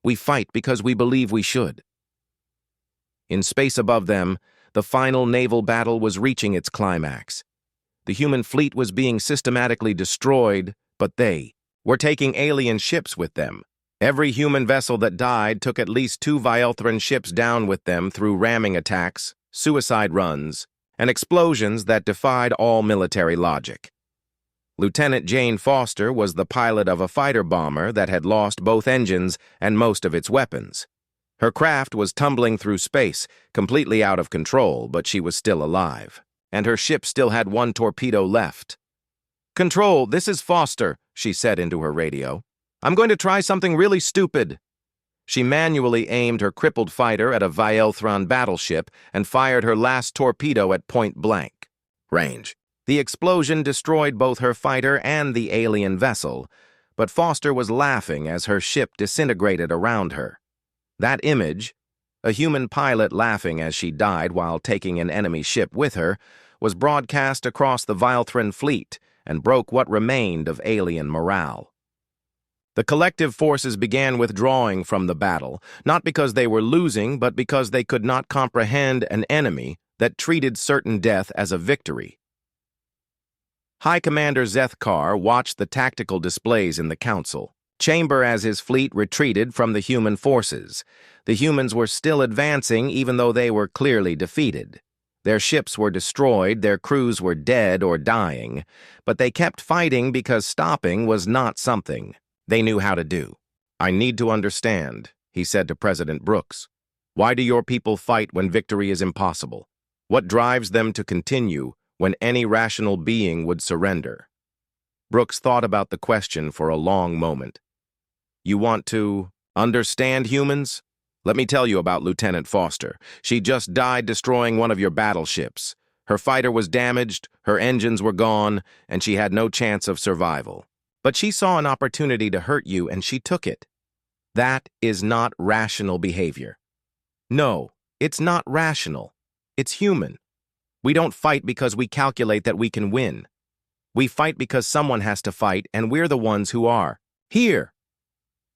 We fight because we believe we should. In space above them, the final naval battle was reaching its climax. The human fleet was being systematically destroyed, but they were taking alien ships with them. Every human vessel that died took at least 2 Vielthran ships down with them through ramming attacks, suicide runs, and explosions that defied all military logic. Lieutenant Jane Foster was the pilot of a fighter bomber that had lost both engines and most of its weapons. Her craft was tumbling through space, completely out of control, but she was still alive, and her ship still had 1 torpedo left. "Control, this is Foster," she said into her radio. "I'm going to try something really stupid." She manually aimed her crippled fighter at a Vielthran battleship and fired her last torpedo at point-blank range. The explosion destroyed both her fighter and the alien vessel, but Foster was laughing as her ship disintegrated around her. That image, a human pilot laughing as she died while taking an enemy ship with her, was broadcast across the Vielthran fleet and broke what remained of alien morale. The collective forces began withdrawing from the battle, not because they were losing, but because they could not comprehend an enemy that treated certain death as a victory. High Commander Zethkar watched the tactical displays in the council chamber as his fleet retreated from the human forces. The humans were still advancing even though they were clearly defeated. Their ships were destroyed, their crews were dead or dying, but they kept fighting because stopping was not something they knew how to do. "I need to understand," he said to President Brooks. "Why do your people fight when victory is impossible? What drives them to continue when any rational being would surrender?" Brooks thought about the question for a long moment. "You want to understand humans? Let me tell you about Lieutenant Foster. She just died destroying one of your battleships. Her fighter was damaged, her engines were gone, and she had no chance of survival. But she saw an opportunity to hurt you, and she took it. That is not rational behavior. No, it's not rational. It's human. We don't fight because we calculate that we can win. We fight because someone has to fight, and we're the ones who are. Here!"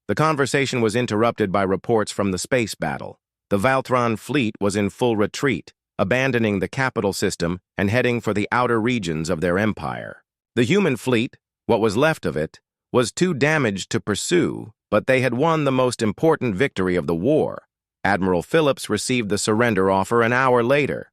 The conversation was interrupted by reports from the space battle. The Vielthran fleet was in full retreat, abandoning the capital system and heading for the outer regions of their empire. The human fleet, what was left of it, was too damaged to pursue, but they had won the most important victory of the war. Admiral Phillips received the surrender offer an hour later.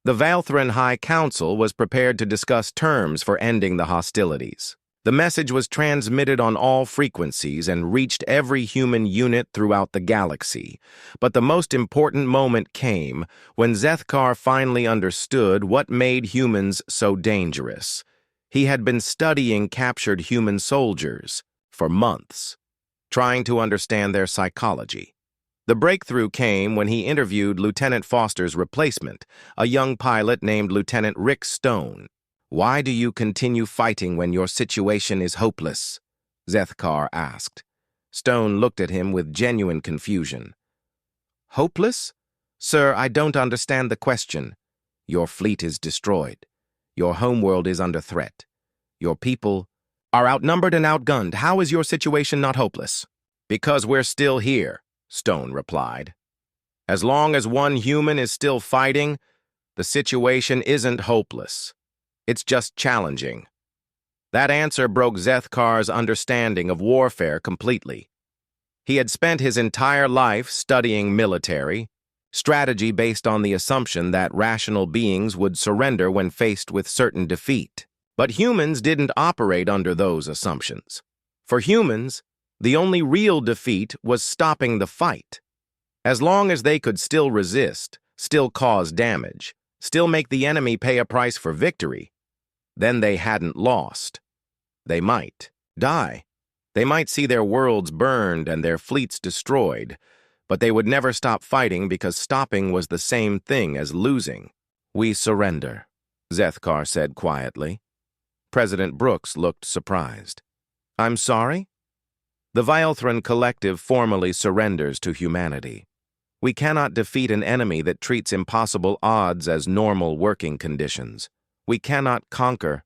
The Vielthran High Council was prepared to discuss terms for ending the hostilities. The message was transmitted on all frequencies and reached every human unit throughout the galaxy. But the most important moment came when Zethkar finally understood what made humans so dangerous. He had been studying captured human soldiers for months, trying to understand their psychology. The breakthrough came when he interviewed Lieutenant Foster's replacement, a young pilot named Lieutenant Rick Stone. "Why do you continue fighting when your situation is hopeless?" Zethkar asked. Stone looked at him with genuine confusion. "Hopeless? Sir, I don't understand the question. Your fleet is destroyed. Your homeworld is under threat. Your people are outnumbered and outgunned. How is your situation not hopeless?" "Because we're still here," Stone replied. "As long as one human is still fighting, the situation isn't hopeless. It's just challenging." That answer broke Zethkar's understanding of warfare completely. He had spent his entire life studying military strategy based on the assumption that rational beings would surrender when faced with certain defeat. But humans didn't operate under those assumptions. For humans, the only real defeat was stopping the fight. As long as they could still resist, still cause damage, still make the enemy pay a price for victory, then they hadn't lost. They might die. They might see their worlds burned and their fleets destroyed, but they would never stop fighting because stopping was the same thing as losing. "We surrender," Zethkar said quietly. President Brooks looked surprised. "I'm sorry?" "The Vilethran Collective formally surrenders to humanity. We cannot defeat an enemy that treats impossible odds as normal working conditions. We cannot conquer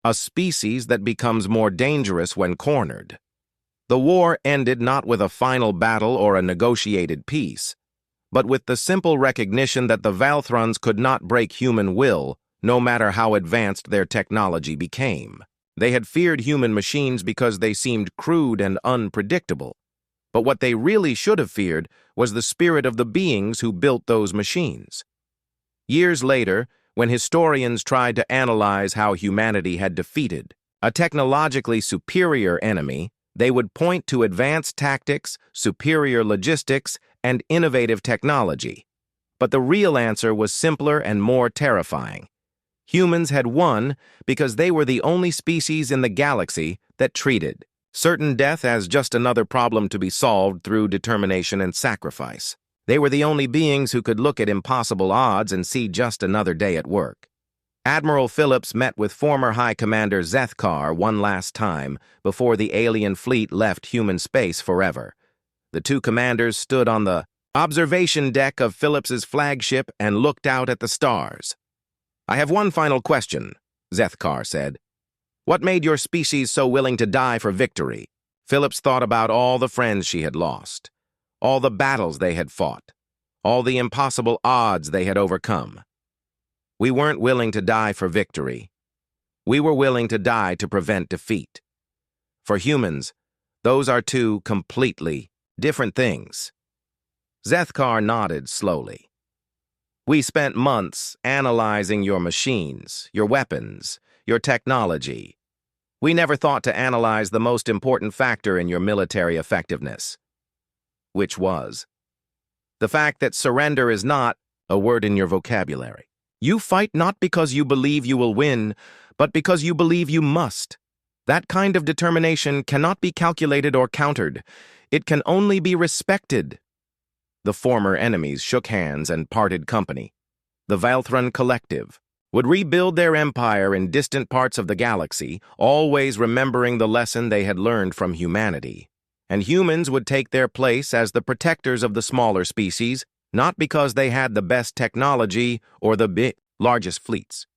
a species that becomes more dangerous when cornered." The war ended not with a final battle or a negotiated peace, but with the simple recognition that the Valthrons could not break human will, no matter how advanced their technology became. They had feared human machines because they seemed crude and unpredictable, but what they really should have feared was the spirit of the beings who built those machines. Years later, when historians tried to analyze how humanity had defeated a technologically superior enemy, they would point to advanced tactics, superior logistics, and innovative technology. But the real answer was simpler and more terrifying. Humans had won because they were the only species in the galaxy that treated certain death as just another problem to be solved through determination and sacrifice. They were the only beings who could look at impossible odds and see just another day at work. Admiral Phillips met with former High Commander Zethkar one last time before the alien fleet left human space forever. The two commanders stood on the observation deck of Phillips's flagship and looked out at the stars. "I have one final question," Zethkar said. "What made your species so willing to die for victory?" Phillips thought about all the friends she had lost, all the battles they had fought, all the impossible odds they had overcome. "We weren't willing to die for victory. We were willing to die to prevent defeat. For humans, those are two completely different things." Zethkar nodded slowly. "We spent months analyzing your machines, your weapons, your technology. We never thought to analyze the most important factor in your military effectiveness." "Which was?" "The fact that surrender is not a word in your vocabulary. You fight not because you believe you will win, but because you believe you must. That kind of determination cannot be calculated or countered. It can only be respected." The former enemies shook hands and parted company. The Vilethran Collective would rebuild their empire in distant parts of the galaxy, always remembering the lesson they had learned from humanity. And humans would take their place as the protectors of the smaller species, not because they had the best technology or the largest fleets,